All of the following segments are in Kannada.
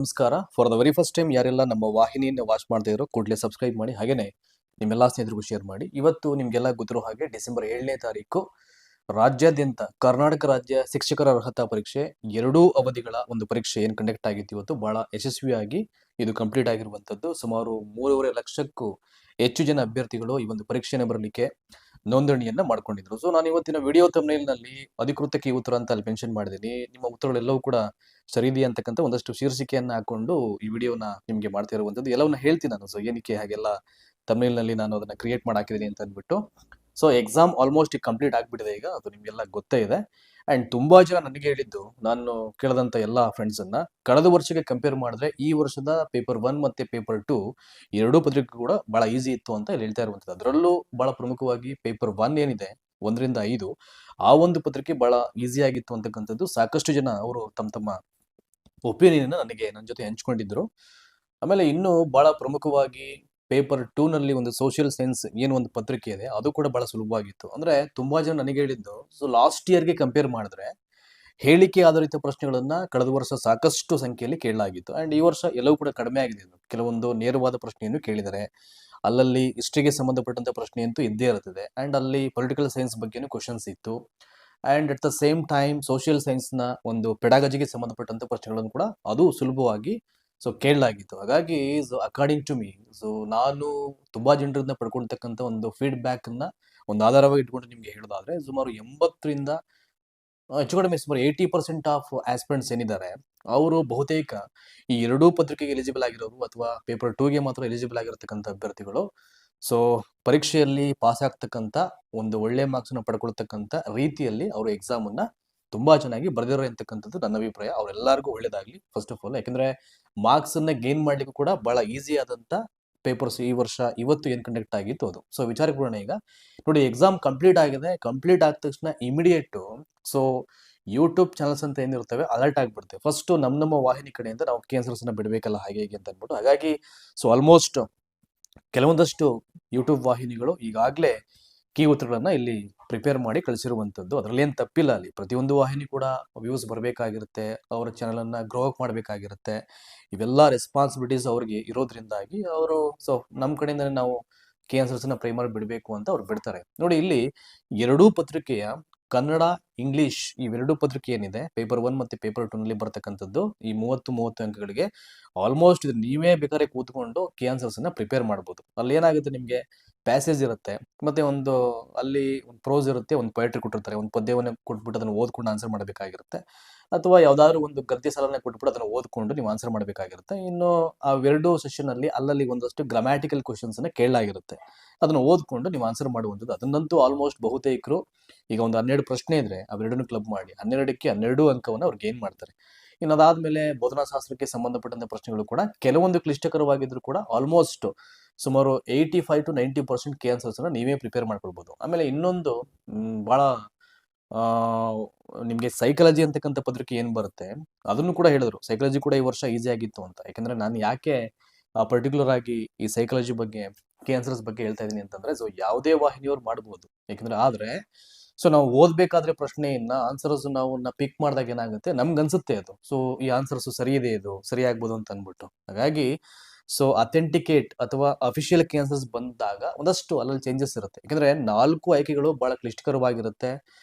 ನಮಸ್ಕಾರ. For the very first time ಯಾರೆಲ್ಲ ನಮ್ಮ ವಾಹಿನಿಯನ್ನು ವಾಚ್ ಮಾಡ್ತಾ ಇರೋ ಕೂಡಲೇ ಸಬ್ಸ್ಕ್ರೈಬ್ ಮಾಡಿ, ಹಾಗೇನೆ ನಿಮ್ಮೆಲ್ಲ ಸ್ನೇಹಿತರಿಗೂ ಶೇರ್ ಮಾಡಿ. ಇವತ್ತು ನಿಮ್ಗೆಲ್ಲ ಗೊತ್ತಿರೋ ಹಾಗೆ ಡಿಸೆಂಬರ್ 7ನೇ ತಾರೀಕು ರಾಜ್ಯಾದ್ಯಂತ ಕರ್ನಾಟಕ ರಾಜ್ಯ ಶಿಕ್ಷಕರ ಅರ್ಹತಾ ಪರೀಕ್ಷೆ ಎರಡೂ ಅವಧಿಗಳ ಒಂದು ಪರೀಕ್ಷೆ ಏನು ಕಂಡಕ್ಟ್ ಆಗಿತ್ತು ಇವತ್ತು ಬಹಳ ಯಶಸ್ವಿಯಾಗಿ ಇದು ಕಂಪ್ಲೀಟ್ ಆಗಿರುವಂತದ್ದು. ಸುಮಾರು 3.5 ಲಕ್ಷಕ್ಕೂ ಹೆಚ್ಚು ಜನ ಅಭ್ಯರ್ಥಿಗಳು ಈ ಒಂದು ಪರೀಕ್ಷೆಯನ್ನು ಬರಲಿಕ್ಕೆ ನೋಂದಣಿಯನ್ನ ಮಾಡ್ಕೊಂಡಿದ್ರು. ಸೊ ನಾನು ಇವತ್ತಿನ ವಿಡಿಯೋ ನಲ್ಲಿ ಅಧಿಕೃತ ಕೀ ಉತ್ತರ ಅಂತ ಅಲ್ಲಿ ಮೆನ್ಷನ್ ಮಾಡಿದ್ದೀನಿ. ನಿಮ್ಮ ಉತ್ತರಗಳೆಲ್ಲವೂ ಕೂಡ ಸರಿ ಇದೆಯಾ ಅಂತಕ್ಕಂಥ ಒಂದಷ್ಟು ಶೀರ್ಷಿಕೆಯನ್ನ ಹಾಕೊಂಡು ಈ ವಿಡಿಯೋನ ನಿಮಗೆ ಮಾಡ್ತಾ ಇರುವಂತದ್ದು. ಎಲ್ಲವನ್ನ ಹೇಳ್ತೀನಿ ನಾನು. ಸೊ ಏನಕ್ಕೆ ಹಾಗೆಲ್ಲ ನಲ್ಲಿ ನಾನು ಅದನ್ನ ಕ್ರಿಯೇಟ್ ಮಾಡಿ ಹಾಕಿದ್ದೀನಿ ಅಂತ ಅಂದ್ಬಿಟ್ಟು. ಸೊ ಎಕ್ಸಾಮ್ ಆಲ್ಮೋಸ್ಟ್ ಕಂಪ್ಲೀಟ್ ಆಗ್ಬಿಟ್ಟಿದೆ ಈಗ, ಅದು ನಿಮ್ಗೆಲ್ಲ ಗೊತ್ತೇ ಇದೆ. ಅಂಡ್ ತುಂಬಾ ಜನ ನನಗೆ ಹೇಳಿದ್ದು, ನಾನು ಕೇಳದಂತ ಎಲ್ಲಾ ಫ್ರೆಂಡ್ಸ್ ಅನ್ನ, ಕಳೆದ ವರ್ಷಕ್ಕೆ ಕಂಪೇರ್ ಮಾಡಿದ್ರೆ ಈ ವರ್ಷದ ಪೇಪರ್ 1 ಮತ್ತೆ ಪೇಪರ್ 2 ಎರಡೂ ಪತ್ರಿಕೆ ಕೂಡ ಬಹಳ ಈಸಿ ಇತ್ತು ಅಂತ ಹೇಳ್ತಾ ಇರುವಂತದ್ದು. ಅದರಲ್ಲೂ ಬಹಳ ಪ್ರಮುಖವಾಗಿ ಪೇಪರ್ 1 ಏನಿದೆ 1ರಿಂದ 5 ಆ ಒಂದು ಪತ್ರಿಕೆ ಬಹಳ ಈಸಿ ಆಗಿತ್ತು ಅಂತಕ್ಕಂಥದ್ದು ಸಾಕಷ್ಟು ಜನ ಅವರು ತಮ್ಮ ಒಪಿನಿಯನ್ ನನಗೆ ನನ್ನ ಜೊತೆ ಹಂಚ್ಕೊಂಡಿದ್ರು. ಆಮೇಲೆ ಇನ್ನು ಬಹಳ ಪ್ರಮುಖವಾಗಿ ಪೇಪರ್ 2 ನಲ್ಲಿ ಒಂದು ಸೋಷಿಯಲ್ ಸೈನ್ಸ್ ಏನು ಒಂದು ಪತ್ರಿಕೆ ಇದೆ ಅದು ಕೂಡ ಬಹಳ ಸುಲಭವಾಗಿತ್ತು. ಅಂದ್ರೆ ತುಂಬಾ ಜನ ನನಗೆ ಹೇಳಿದ್ದು, ಸೊ ಲಾಸ್ಟ್ ಇಯರ್ಗೆ ಕಂಪೇರ್ ಮಾಡಿದ್ರೆ ಹೇಳಿಕೆ ಆಧಾರಿತ ಪ್ರಶ್ನೆಗಳನ್ನ ಕಳೆದ ವರ್ಷ ಸಾಕಷ್ಟು ಸಂಖ್ಯೆಯಲ್ಲಿ ಕೇಳಲಾಗಿತ್ತು. ಅಂಡ್ ಈ ವರ್ಷ ಎಲ್ಲವೂ ಕೂಡ ಕಡಿಮೆ ಆಗಿದೆ. ಕೆಲವೊಂದು ನೇರವಾದ ಪ್ರಶ್ನೆಯನ್ನು ಕೇಳಿದರೆ, ಅಲ್ಲಲ್ಲಿ ಹಿಸ್ಟ್ರಿಗೆ ಸಂಬಂಧಪಟ್ಟಂತ ಪ್ರಶ್ನೆ ಅಂತೂ ಇದ್ದೇ ಇರುತ್ತದೆ. ಅಂಡ್ ಅಲ್ಲಿ ಪೊಲಿಟಿಕಲ್ ಸೈನ್ಸ್ ಬಗ್ಗೆನೂ ಕ್ವಶನ್ಸ್ ಇತ್ತು. And at the same time social science ನ ಒಂದು ಪೆಡಾಗಜಿಗೆ ಸಂಬಂಧಪಟ್ಟಂತ ಪ್ರಶ್ನೆಗಳನ್ನು ಕೂಡ ಅದು ಸುಲಭವಾಗಿ ಕೇಳಲಾಗಿತ್ತು. ಹಾಗಾಗಿ ಅಕಾರ್ಡಿಂಗ್ ಟು ಮೀ, ಸೊ ನಾನು ತುಂಬಾ ಜನರಿಂದ ಪಡ್ಕೊಳ್ತಕ್ಕಂಥ ಒಂದು ಫೀಡ್ಬ್ಯಾಕ್ ಅನ್ನ ಒಂದು ಆಧಾರವಾಗಿ ಇಟ್ಕೊಂಡು ನಿಮ್ಗೆ ಹೇಳೋದಾದ್ರೆ, ಸುಮಾರು 80ರಿಂದ ಹೆಚ್ಚು ಕಡಿಮೆ ಸುಮಾರು 80% ಆಫ್ ಆಸ್ಪಿರೆಂಟ್ಸ್ ಏನಿದ್ದಾರೆ ಅವರು ಬಹುತೇಕ ಈ ಎರಡೂ ಪತ್ರಿಕೆಗೆ ಎಲಿಜಿಬಲ್ ಆಗಿರೋರು ಅಥವಾ ಪೇಪರ್ 2ಗೆ ಮಾತ್ರ ಎಲಿಜಿಬಲ್ ಆಗಿರತಕ್ಕಂಥ ಅಭ್ಯರ್ಥಿಗಳು. ಸೊ ಪರೀಕ್ಷೆಯಲ್ಲಿ ಪಾಸ್ ಆಗ್ತಕ್ಕಂಥ ಒಂದು ಒಳ್ಳೆ ಮಾರ್ಕ್ಸ್ ಅನ್ನು ಪಡ್ಕೊಳ್ತಕ್ಕಂಥ ರೀತಿಯಲ್ಲಿ ಅವರು ಎಕ್ಸಾಮ್ ಅನ್ನ ತುಂಬಾ ಚೆನ್ನಾಗಿ ಬರೆದಿರೋ ಅಂತಕ್ಕಂಥದ್ದು ನನ್ನ ಅಭಿಪ್ರಾಯ. ಅವರೆಲ್ಲರಿಗೂ ಒಳ್ಳೇದಾಗ್ಲಿ ಫಸ್ಟ್ ಆಫ್ ಆಲ್. ಯಾಕಂದ್ರೆ ಮಾರ್ಕ್ಸ್ ಅನ್ನ ಗೇನ್ ಮಾಡ್ಲಿಕ್ಕೂ ಕೂಡ ಬಹಳ ಈಸಿ ಆದಂತ ಪೇಪರ್ಸ್ ಈ ವರ್ಷ ಇವತ್ತು ಏನ್ ಕಂಡಕ್ಟ್ ಆಗಿತ್ತು ಅದು. ಸೊ ವಿಚಾರಕ್ಕೆ ಬರೋಣ ಈಗ. ನೋಡಿ, ಎಕ್ಸಾಮ್ ಕಂಪ್ಲೀಟ್ ಆಗಿದೆ. ಕಂಪ್ಲೀಟ್ ಆದ ತಕ್ಷಣ ಇಮಿಡಿಯೇಟ್ ಸೊ ಯೂಟ್ಯೂಬ್ ಚಾನಲ್ಸ್ ಅಂತ ಏನಿರ್ತವೆ ಅಲರ್ಟ್ ಆಗ್ಬಿಡುತ್ತೆ. ಫಸ್ಟ್ ನಮ್ಮ ವಾಹಿನಿ ಕಡೆಯಿಂದ ನಾವು ಆನ್ಸರ್ಸ್ ನ ಬಿಡಬೇಕಲ್ಲ ಹಾಗೆ ಹೀಗೆ ಅಂತ ಅಂದ್ಬಿಟ್ಟು. ಹಾಗಾಗಿ ಸೊ ಆಲ್ಮೋಸ್ಟ್ ಕೆಲವೊಂದಷ್ಟು ಯೂಟ್ಯೂಬ್ ವಾಹಿನಿಗಳು ಈಗಾಗಲೇ ಕೀ ಉತ್ತರಗಳನ್ನ ಇಲ್ಲಿ ಪ್ರಿಪೇರ್ ಮಾಡಿ ಕಳಿಸಿರುವಂತದ್ದು. ಅದರಲ್ಲಿ ಏನು ತಪ್ಪಿಲ್ಲ. ಅಲ್ಲಿ ಪ್ರತಿಯೊಂದು ವಾಹಿನಿ ಕೂಡ ವ್ಯೂಸ್ ಬರಬೇಕಾಗಿರುತ್ತೆ, ಅವರ ಚಾನಲ್ ಅನ್ನ ಗ್ರೋ ಅಪ್ ಮಾಡಬೇಕಾಗಿರುತ್ತೆ. ಇವೆಲ್ಲ ರೆಸ್ಪಾನ್ಸಿಬಿಲಿಟೀಸ್ ಅವ್ರಿಗೆ ಇರೋದ್ರಿಂದಾಗಿ ಅವರು ಸೊ ನಮ್ಮ ಕಡೆಯಿಂದ ನಾವು ಕೆ ಆನ್ಸರ್ಸ್ ನ ಪ್ರೈಮರ್ ಬಿಡಬೇಕು ಅಂತ ಅವ್ರು ಬಿಡ್ತಾರೆ. ನೋಡಿ, ಇಲ್ಲಿ ಎರಡೂ ಪತ್ರಿಕೆಯ ಕನ್ನಡ, ಇಂಗ್ಲಿಷ್ ಇವೆರಡೂ ಪತ್ರಿಕೆ ಏನಿದೆ ಪೇಪರ್ 1 ಮತ್ತೆ ಪೇಪರ್ 2 ನಲ್ಲಿ ಬರ್ತಕ್ಕಂಥದ್ದು ಈ 30 ಅಂಕಗಳಿಗೆ ಆಲ್ಮೋಸ್ಟ್ ಇದು ನೀವೇ ಬೇಕಾದ್ರೆ ಕೂತ್ಕೊಂಡು ಕೆ ಆನ್ಸರ್ಸ್ ಅನ್ನ ಪ್ರಿಪೇರ್ ಮಾಡಬಹುದು. ಅಲ್ಲಿ ಏನಾಗುತ್ತೆ, ನಿಮ್ಗೆ ಪ್ಯಾಸೇಜ್ ಇರುತ್ತೆ, ಮತ್ತೆ ಒಂದು ಅಲ್ಲಿ ಒಂದು ಪ್ರೋಸ್ ಇರುತ್ತೆ, ಒಂದು ಪೊಯೆಟ್ರಿ ಕೊಟ್ಟಿರ್ತಾರೆ, ಒಂದು ಪದ್ಯವನ್ನು ಕೊಟ್ಬಿಟ್ಟು ಅದನ್ನು ಓದ್ಕೊಂಡು ಆನ್ಸರ್ ಮಾಡಬೇಕಾಗಿರುತ್ತೆ. ಅಥವಾ ಯಾವ್ದಾದ್ರು ಒಂದು ಗದ್ಯ ಸಾಲನ್ನ ಕೊಟ್ಬಿಟ್ಟು ಅದನ್ನು ಓದ್ಕೊಂಡು ನೀವು ಆನ್ಸರ್ ಮಾಡಬೇಕಾಗಿರುತ್ತೆ. ಇನ್ನು ಆ ಎರಡು ಸೆಷನ್ ಅಲ್ಲಿ ಅಲ್ಲಲ್ಲಿ ಒಂದಷ್ಟು ಗ್ರಾಮ್ಯಾಟಿಕಲ್ ಕ್ವಶನ್ಸ್ ಅನ್ನ ಕೇಳಲಾಗಿರುತ್ತೆ, ಅದನ್ನ ಓದ್ಕೊಂಡು ನೀವು ಆನ್ಸರ್ ಮಾಡುವಂಥದ್ದು. ಅದನ್ನಂತೂ ಆಲ್ಮೋಸ್ಟ್ ಬಹುತೇಕರು ಈಗ ಒಂದು 12 ಪ್ರಶ್ನೆ ಇದ್ರೆ ಅವೆರಡನ್ನು ಕ್ಲಬ್ ಮಾಡಿ 12ಕ್ಕೆ 12 ಅಂಕವನ್ನು ಅವ್ರು ಗೇನ್ ಮಾಡ್ತಾರೆ. ಇನ್ನು ಅದಾದ್ಮೇಲೆ ಬೋಧನಾ ಶಾಸ್ತ್ರಕ್ಕೆ ಸಂಬಂಧಪಟ್ಟಂತ ಪ್ರಶ್ನೆಗಳು ಕೂಡ ಕೆಲವೊಂದು ಕ್ಲಿಷ್ಟಕರವಾಗಿದ್ರು ಕೂಡ ಆಲ್ಮೋಸ್ಟ್ ಸುಮಾರು 85 to 90% ಕೆ ಆನ್ಸರ್ಸ್ ಅನ್ನ ನೀವೇ ಪ್ರಿಪೇರ್ ಮಾಡ್ಕೊಳ್ಬಹುದು. ಆಮೇಲೆ ಇನ್ನೊಂದು ಬಹಳ ನಿಮ್ಗೆ ಸೈಕಾಲಜಿ ಅಂತಕ್ಕಂಥ ಪತ್ರಿಕೆ ಏನ್ ಬರುತ್ತೆ ಅದನ್ನು ಕೂಡ ಹೇಳಿದ್ರು. ಸೈಕಾಲಜಿ ಕೂಡ ಈ ವರ್ಷ ಈಸಿ ಆಗಿತ್ತು ಅಂತ. ಯಾಕಂದ್ರೆ ನಾನು ಯಾಕೆ ಪರ್ಟಿಕ್ಯುಲರ್ ಆಗಿ ಈ ಸೈಕಾಲಜಿ ಬಗ್ಗೆ ಕೆ ಆನ್ಸರ್ಸ್ ಬಗ್ಗೆ ಹೇಳ್ತಾ ಇದೀನಿ ಅಂತಂದ್ರೆ, ಸೊ ಯಾವುದೇ ವಾಹಿನಿಯವ್ರು ಮಾಡ್ಬೋದು. ಯಾಕಂದ್ರೆ ಆದ್ರೆ ಸೊ ನಾವು ಓದ್ಬೇಕಾದ್ರೆ ಪ್ರಶ್ನೆಯನ್ನ ಆನ್ಸರ್ಸ್ ನಾವು ಪಿಕ್ ಮಾಡಿದಾಗ ಏನಾಗುತ್ತೆ, ನಮ್ಗೆ ಅನ್ಸುತ್ತೆ ಅದು ಸೊ ಈ ಆನ್ಸರ್ಸ್ ಸರಿ ಇದೆ, ಇದು ಸರಿ ಆಗ್ಬೋದು ಅಂತ ಅನ್ಬಿಟ್ಟು. ಹಾಗಾಗಿ ಸೊ ಅಥೆಂಟಿಕೇಟ್ ಅಥವಾ ಅಫಿಷಿಯಲ್ ಕೆ ಆನ್ಸರ್ಸ್ ಬಂದಾಗ ಒಂದಷ್ಟು ಅಲ್ಲಲ್ಲಿ ಚೇಂಜಸ್ ಇರುತ್ತೆ. ಯಾಕಂದ್ರೆ 4 ಆಯ್ಕೆಗಳು ಬಹಳ ಕ್ಲಿಷ್ಟಕರವಾಗಿರುತ್ತೆ.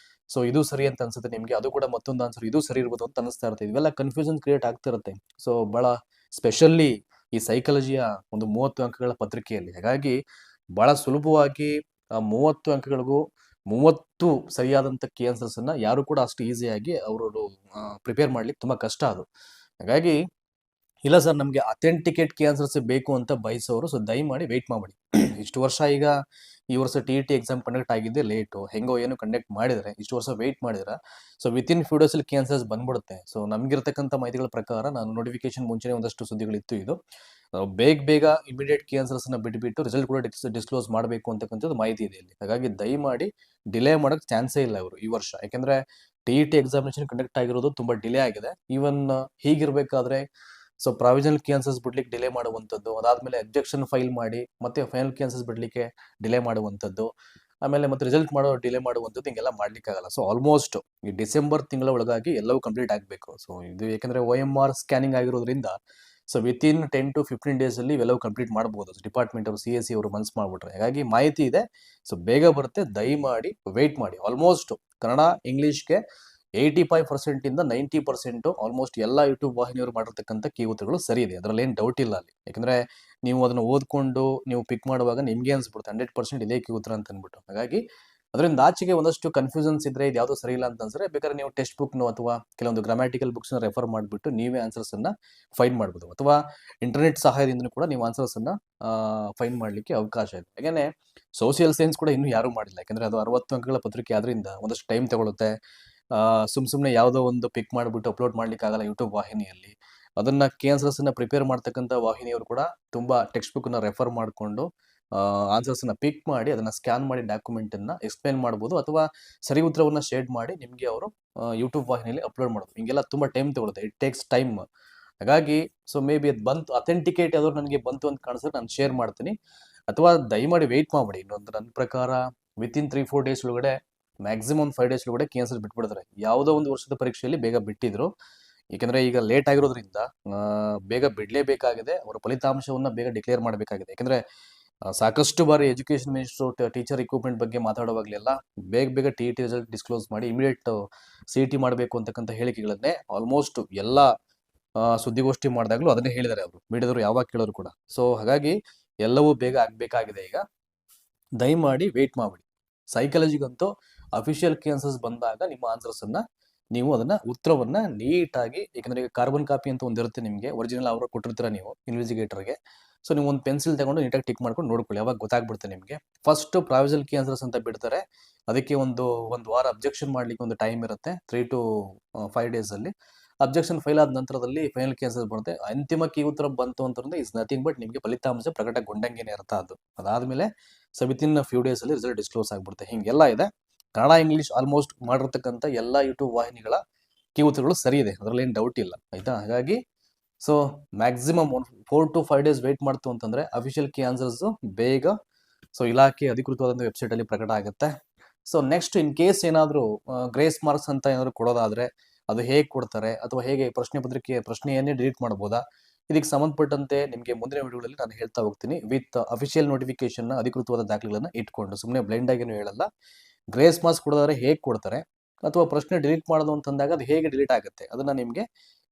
ಸೊ ಇದು ಸರಿ ಅಂತ ಅನ್ಸುತ್ತೆ ನಿಮ್ಗೆ, ಅದು ಕೂಡ ಮತ್ತೊಂದು ಆನ್ಸರ್ ಇದು ಸರಿ ಇರ್ಬೋದು ಅಂತ ಅನಿಸ್ತಾ ಇರುತ್ತೆ. ಇವೆಲ್ಲ ಕನ್ಫ್ಯೂಷನ್ ಕ್ರಿಯೇಟ್ ಆಗ್ತಿರುತ್ತೆ. ಸೊ ಬಹಳ ಸ್ಪೆಷಲಿ ಈ ಸೈಕಾಲಜಿಯ ಒಂದು 30 ಅಂಕಗಳ ಪತ್ರಿಕೆಯಲ್ಲಿ. ಹಾಗಾಗಿ ಬಹಳ ಸುಲಭವಾಗಿ 30 ಅಂಕಗಳಿಗೂ 30 ಸರಿಯಾದಂತ ಕೀ ಆನ್ಸರ್ಸ್ ಅನ್ನ ಯಾರು ಕೂಡ ಅಷ್ಟು ಈಸಿಯಾಗಿ ಅವರು ಪ್ರಿಪೇರ್ ಮಾಡ್ಲಿಕ್ಕೆ ತುಂಬಾ ಕಷ್ಟ ಅದು. ಹಾಗಾಗಿ ಇಲ್ಲ ಸರ್, ನಮ್ಗೆ ಅಥೆಂಟಿಕೇಟ್ ಕೀ ಆನ್ಸರ್ಸ್ ಬೇಕು ಅಂತ ಬಯಸೋರು ಸೊ ದಯಮಾಡಿ ವೆಯ್ಟ್ ಮಾಡಬೇಡಿ. ಇಷ್ಟು ವರ್ಷ ಈಗ ಈ ವರ್ಷ TET ಎಕ್ಸಾಮ್ ಕಂಡಕ್ಟ್ ಆಗಿದ್ದೆ ಲೇಟು, ಹೆಂಗೋ ಏನು ಕಂಡಕ್ಟ್ ಮಾಡಿದ್ರೆ ಇಷ್ಟು ವರ್ಷ ವೆಯ್ಟ್ ಮಾಡಿದ್ರೆ ಸೊ ವಿತಿನ್ ಫ್ಯೂ ಡೇಸ್ ಅಲ್ಲಿ ಕೀ ಆನ್ಸರ್ಸ್ ಬಂದ್ಬಿಡುತ್ತೆ. ಸೊ ನಮ್ಗಿರ್ತಕ್ಕಂಥ ಮಾಹಿತಿಗಳ ಪ್ರಕಾರ, ನಾನು ನೋಟಿಫಿಕೇಶನ್ ಮುಂಚೆನೆ ಒಂದಷ್ಟು ಸುದ್ದಿಗಳಿತ್ತು, ಇದು ಬೇಗ ಇಮಿಡಿಯೇಟ್ ಕೀ ಆನ್ಸರ್ಸ್ ನ ಬಿಟ್ಬಿಟ್ಟು ರಿಸಲ್ಟ್ ಕೂಡ ಡಿಸ್ಕ್ಲೋಸ್ ಮಾಡಬೇಕು ಅಂತಕ್ಕಂಥದ್ದು ಮಾಹಿತಿ ಇದೆ ಇಲ್ಲಿ. ಹಾಗಾಗಿ ದಯಮಾಡಿ ಡಿಲೇ ಮಾಡಕ್ ಚಾನ್ಸೇ ಇಲ್ಲ ಇವರು ಈ ವರ್ಷ. ಯಾಕಂದ್ರೆ TET ಎಕ್ಸಾಮಿನೇಷನ್ ಕಂಡಕ್ಟ್ ಆಗಿರೋದು ತುಂಬಾ ಡಿಲೇ ಆಗಿದೆ. ಈವನ್ ಹೀಗಿರ್ಬೇಕಾದ್ರೆ ಸೊ ಪ್ರಾವಿಷನಲ್ ಕೀ ಆನ್ಸರ್ಸ್ ಬಿಡ್ಲಿಕ್ಕೆ ಡಿಲೇ ಮಾಡುವಂಥದ್ದು, ಅದಾದ್ಮೇಲೆ ಅಬ್ಜೆಕ್ಷನ್ ಫೈಲ್ ಮಾಡಿ ಮತ್ತೆ ಫೈನಲ್ ಕೀ ಆನ್ಸರ್ಸ್ ಬಿಡ್ಲಿಕ್ಕೆ ಡಿಲೇ ಮಾಡುವಂಥದ್ದು, ಆಮೇಲೆ ಮತ್ತೆ ರಿಸಲ್ಟ್ ಡಿಲೇ ಮಾಡುವಂಥದ್ದು, ಹಿಂಗೆಲ್ಲ ಮಾಡ್ಲಿಕ್ಕೆ ಆಗಲ್ಲ. ಸೊ ಆಲ್ಮೋಸ್ಟ್ ಈ ಡಿಸೆಂಬರ್ ತಿಂಗಳ ಒಳಗಾಗಿ ಎಲ್ಲವೂ ಕಂಪ್ಲೀಟ್ ಆಗಬೇಕು. ಸೊ ಇದು ಯಾಕಂದ್ರೆ OMR ಸ್ಕ್ಯಾನಿಂಗ್ ಆಗಿರೋದ್ರಿಂದ ಸೊ ವಿತಿನ್ 10 to 15 ಡೇಸಲ್ಲಿ ಇವೆಲ್ಲವೂ ಕಂಪ್ಲೀಟ್ ಮಾಡ್ಬೋದು ಡಿಪಾರ್ಟ್ಮೆಂಟ್ ಅವರು CSE ಅವರು ಮನ್ಸು ಮಾಡ್ಬಿಟ್ರೆ. ಹಾಗಾಗಿ ಮಾಹಿತಿ ಇದೆ, ಸೊ ಬೇಗ ಬರುತ್ತೆ, ದಯಮಾಡಿ ವೆಯ್ಟ್ ಮಾಡಿ. ಆಲ್ಮೋಸ್ಟ್ ಕನ್ನಡ ಇಂಗ್ಲೀಷ್ಗೆ 85% ಇಂದ 90% ಆಲ್ಮೋಸ್ಟ್ ಎಲ್ಲ ಯೂಟ್ಯೂಬ್ ವಾಹಿನಿಯವರು ಮಾಡಿರ್ತಕ್ಕಂಥ ಕೀ ಉತ್ತರಗಳು ಸರಿ ಇದೆ, ಅದರಲ್ಲಿ ಏನು ಡೌಟ್ ಇಲ್ಲ ಅಲ್ಲಿ. ಯಾಕಂದ್ರೆ ನೀವು ಅದನ್ನು ಓದ್ಕೊಂಡು ನೀವು ಪಿಕ್ ಮಾಡುವಾಗ ನಿಮ್ಗೆ ಅನ್ಸ್ಬಿಡುತ್ತೆ 100% ಇದೇ ಕೀ ಉತ್ತರ ಅಂತ ಅಂದ್ಬಿಟ್ಟು. ಹಾಗಾಗಿ ಅದರಿಂದ ಆಚೆಗೆ ಒಂದಷ್ಟು ಕನ್ಫ್ಯೂಷನ್ಸ್ ಇದ್ರೆ ಇದು ಯಾವುದೋ ಸರಿ ಇಲ್ಲ ಅಂತ ಅನ್ಸಿದ್ರೆ ಬೇಕಾದ್ರೆ ನೀವು ಟೆಕ್ಸ್ಟ್ ಬುಕ್ನು ಅಥವಾ ಕೆಲವೊಂದು ಗ್ರಾಮ್ಯಾಟಿಕಲ್ ಬುಕ್ಸ್ನ ರೆಫರ್ ಮಾಡಿಬಿಟ್ಟು ನೀವೇ ಆನ್ಸರ್ಸ್ ಅನ್ನ ಫೈಂಡ್ ಮಾಡ್ಬೋದು, ಅಥವಾ ಇಂಟರ್ನೆಟ್ ಸಹಾಯದಿಂದ ಕೂಡ ನೀವು ಆನ್ಸರ್ಸ್ ಅನ್ನ ಫೈಂಡ್ ಮಾಡ್ಲಿಕ್ಕೆ ಅವಕಾಶ ಇದೆ. ಹಾಗೇನೆ ಸೋಷಿಯಲ್ ಸೈನ್ಸ್ ಕೂಡ ಇನ್ನೂ ಯಾರೂ ಮಾಡಿಲ್ಲ, ಯಾಕಂದ್ರೆ ಅದು 60 ಅಂಕಗಳ ಪತ್ರಿಕೆ ಆದ್ರಿಂದ ಒಂದಷ್ಟು ಟೈಮ್ ತಗೊಳುತ್ತೆ. ಸುಮ್ಮನೆ ಯಾವುದೋ ಒಂದು ಪಿಕ್ ಮಾಡಿಬಿಟ್ಟು ಅಪ್ಲೋಡ್ ಮಾಡ್ಲಿಕ್ಕೆ ಆಗಲ್ಲ ಯೂಟ್ಯೂಬ್ ವಾಹಿನಿಯಲ್ಲಿ. ಅದನ್ನ KNSS ಅನ್ನ ಪ್ರಿಪೇರ್ ಮಾಡ್ತಕ್ಕಂಥ ವಾಹಿನಿಯವರು ಕೂಡ ತುಂಬಾ ಟೆಕ್ಸ್ಟ್ ಬುಕ್ ನ ರೆಫರ್ ಮಾಡಿಕೊಂಡು ಆನ್ಸರ್ಸ್ ನ ಪಿಕ್ ಮಾಡಿ ಅದನ್ನ ಸ್ಕ್ಯಾನ್ ಮಾಡಿ ಡಾಕ್ಯುಮೆಂಟ್ ಅನ್ನ ಎಕ್ಸ್ಪ್ಲೈನ್ ಮಾಡಬಹುದು, ಅಥವಾ ಸರಿ ಉತ್ತರವನ್ನ ಶೇಡ್ ಮಾಡಿ ನಿಮ್ಗೆ ಅವರು ಯೂಟ್ಯೂಬ್ ವಾಹಿನಿಯಲ್ಲಿ ಅಪ್ಲೋಡ್ ಮಾಡೋದು. ಹಿಂಗೆಲ್ಲ ತುಂಬಾ ಟೈಮ್ ತಗೊಳುತ್ತೆ, ಇಟ್ ಟೇಕ್ಸ್ ಟೈಮ್. ಹಾಗಾಗಿ ಸೊ ಮೇ ಬಿ ಅದು ಬಂತು, ಅಥೆಂಟಿಕೇಟ್ ಯಾವ್ದು ನನಗೆ ಬಂತು ಅಂತ ಕಾಣಿಸಿದ್ರೆ ನಾನು ಶೇರ್ ಮಾಡ್ತೀನಿ, ಅಥವಾ ದಯಮಾಡಿ ವೆಯ್ಟ್ ಮಾಡ್ಬಿಡಿ. ಇನ್ನೊಂದು ನನ್ನ ಪ್ರಕಾರ ವಿತಿನ್ 3-4 ಡೇಸ್ ಒಳಗಡೆ, ಮ್ಯಾಕ್ಸಿಮಮ್ 5 ಡೇಸ್ ಒಳಗಡೆ KNSS ಬಿಟ್ಬಿಡ್ತಾರೆ. ಯಾವುದೋ ಒಂದು ವರ್ಷದ ಪರೀಕ್ಷೆಯಲ್ಲಿ ಬೇಗ ಬಿಟ್ಟಿದ್ರು, ಯಾಕಂದ್ರೆ ಈಗ ಲೇಟ್ ಆಗಿರೋದ್ರಿಂದ ಬೇಗ ಬಿಡಲೇಬೇಕಾಗಿದೆ, ಅವರ ಫಲಿತಾಂಶವನ್ನ ಬೇಗ ಡಿಕ್ಲೇರ್ ಮಾಡಬೇಕಾಗಿದೆ. ಯಾಕಂದ್ರೆ ಸಾಕಷ್ಟು ಬಾರಿ ಎಜುಕೇಶನ್ ಮಿನಿಸ್ಟರ್ ಟೀಚರ್ ರಿಕ್ರೂಟ್ಮೆಂಟ್ ಬಗ್ಗೆ ಮಾತಾಡುವಾಗಲೆಲ್ಲ ಬೇಗ TET ರಿಸಲ್ಟ್ ಡಿಸ್ಕ್ಲೋಸ್ ಮಾಡಿ ಇಮಿಡಿಯೇಟ್ CET ಮಾಡಬೇಕು ಅಂತಕ್ಕಂಥ ಹೇಳಿಕೆಗಳನ್ನೇ ಆಲ್ಮೋಸ್ಟ್ ಎಲ್ಲ ಸುದ್ದಿಗೋಷ್ಠಿ ಮಾಡಿದಾಗಲೂ ಅದನ್ನೇ ಹೇಳಿದ್ದಾರೆ ಅವರು, ಮೀಡಿಯಾದವರು ಯಾವಾಗ ಕೇಳೋರು ಕೂಡ. ಸೊ ಹಾಗಾಗಿ ಎಲ್ಲವೂ ಬೇಗ ಆಗಬೇಕಾಗಿದೆ. ಈಗ ದಯಮಾಡಿ ವೆಯ್ಟ್ ಮಾಡಬೇಡಿ. ಸೈಕಾಲಜಿಗಂತೂ ಅಫಿಷಿಯಲ್ KNSS ಬಂದಾಗ ನಿಮ್ಮ ಆನ್ಸರ್ಸ್ ಅನ್ನ ನೀವು ಅದನ್ನ ಉತ್ತರವನ್ನ ನೀಟಾಗಿ, ಯಾಕಂದ್ರೆ ಈಗ ಕಾರ್ಬನ್ ಕಾಪಿ ಅಂತ ಒಂದಿರುತ್ತೆ ನಿಮಗೆ, ಒರಿಜಿನಲ್ ಅವರು ಕೊಟ್ಟಿರ್ತೀರ ನೀವು ಇನ್ವೆಸ್ಟಿಗೇಟರ್ಗೆ. ಸೊ ನೀವು ಒಂದು ಪೆನ್ಸಿಲ್ ತಗೊಂಡು ನೀಟಾಗಿ ಟಿಕ್ ಮಾಡ್ಕೊಂಡು ನೋಡ್ಕೊಳ್ಳಿ, ಅವಾಗ ಗೊತ್ತಾಗ್ಬಿಡುತ್ತೆ ನಿಮಗೆ. ಫಸ್ಟ್ ಪ್ರಾವಿಷನಲ್ KNSS ಅಂತ ಬಿಡ್ತಾರೆ, ಅದಕ್ಕೆ ಒಂದು ವಾರ ಅಬ್ಜೆಕ್ಷನ್ ಮಾಡ್ಲಿಕ್ಕೆ ಒಂದು ಟೈಮ್ ಇರುತ್ತೆ, 3 to 5 ಡೇಸ್ ಅಲ್ಲಿ. ಅಬ್ಜೆಕ್ಷನ್ ಫೈಲ್ ಆದ ನಂತರದಲ್ಲಿ ಫೈನಲ್ KNSS ಬರುತ್ತೆ. ಅಂತಿಮ ಕೀ ಉತ್ತರ ಬಂತು ಅಂತಂದ್ರೆ ಇಸ್ ನಥಿಂಗ್ ಬಟ್ ನಿಮಗೆ ಫಲಿತಾಂಶ ಪ್ರಕಟಗೊಂಡಂಗೆನೇ ಅರ್ಥ ಅದು. ಅದಾದ್ಮೇಲೆ ಸೊ ವಿತಿನ್ ಫ್ಯೂ ಡೇಸ್ ಅಲ್ಲಿ ರಿಸಲ್ಟ್ ಡಿಸ್ಕ್ಲೋಸ್ ಆಗ್ಬಿಡುತ್ತೆ. ಹಿಂಗೆಲ್ಲ ಇದೆ. ಕನ್ನಡ ಇಂಗ್ಲಿಷ್ ಆಲ್ಮೋಸ್ಟ್ ಮಾಡಿರ್ತಕ್ಕಂಥ ಎಲ್ಲ ಯೂಟ್ಯೂಬ್ ವಾಹಿನಿಗಳ ಕೀ ಉತ್ತರಗಳು ಸರಿ ಇದೆ, ಅದರಲ್ಲಿ ಏನು ಡೌಟ್ ಇಲ್ಲ, ಆಯ್ತಾ. ಹಾಗಾಗಿ so maximum 4 to 5 days wait ಮಾಡ್ತು ಅಂತಂದ್ರೆ ಅಫಿಷಿಯಲ್ KNSS ಬೇಗ ಸೊ ಇಲಾಖೆ ಅಧಿಕೃತವಾದ ವೆಬ್ಸೈಟ್ ಅಲ್ಲಿ ಪ್ರಕಟ ಆಗುತ್ತೆ. ಸೊ ನೆಕ್ಸ್ಟ್ ಇನ್ ಕೇಸ್ ಏನಾದರೂ ಗ್ರೇಸ್ ಮಾರ್ಕ್ಸ್ ಅಂತ ಏನಾದ್ರು ಕೊಡೋದಾದ್ರೆ ಅದು ಹೇಗೆ ಕೊಡ್ತಾರೆ, ಅಥವಾ ಹೇಗೆ ಪ್ರಶ್ನೆ ಪತ್ರಿಕೆ ಪ್ರಶ್ನೆಯನ್ನೇ ಡಿಲೀಟ್ ಮಾಡ್ಬೋದಾ, ಇದಕ್ಕೆ ಸಂಬಂಧಪಟ್ಟಂತೆ ನಿಮಗೆ ಮುಂದಿನ ವಿಡಿಯೋಗಳಲ್ಲಿ ನಾನು ಹೇಳ್ತಾ ಹೋಗ್ತೀನಿ, ವಿತ್ ಅಫಿಷಿಯಲ್ ನೋಟಿಫಿಕೇಶನ್ ಅಧಿಕೃತವಾದ ದಾಖಲೆಗಳನ್ನು ಇಟ್ಕೊಂಡು. ಸುಮ್ಮನೆ ಬ್ಲೈಂಡ್ ಆಗೇನು ಹೇಳಲ್ಲ. ಗ್ರೇಸ್ ಮಾರ್ಕ್ಸ್ ಕೊಡೋದಾದ್ರೆ ಹೇಗೆ ಕೊಡ್ತಾರೆ, ಅಥವಾ ಪ್ರಶ್ನೆ ಡಿಲೀಟ್ ಮಾಡೋದು ಅಂತಂದಾಗ ಅದು ಹೇಗೆ ಡಿಲೀಟ್ ಆಗುತ್ತೆ, ಅದನ್ನ ನಿಮಗೆ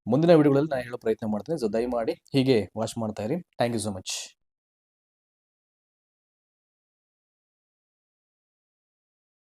ಮುಂದಿನ ವಿಡಿಯೋಗಳಲ್ಲಿ ನಾನು ಹೇಳೋ ಪ್ರಯತ್ನ ಮಾಡ್ತೀನಿ. ಸೊ ದಯಮಾಡಿ ಹೀಗೆ ವಾಚ್ ಮಾಡ್ತಾ ಇರಿ. Thank you so much.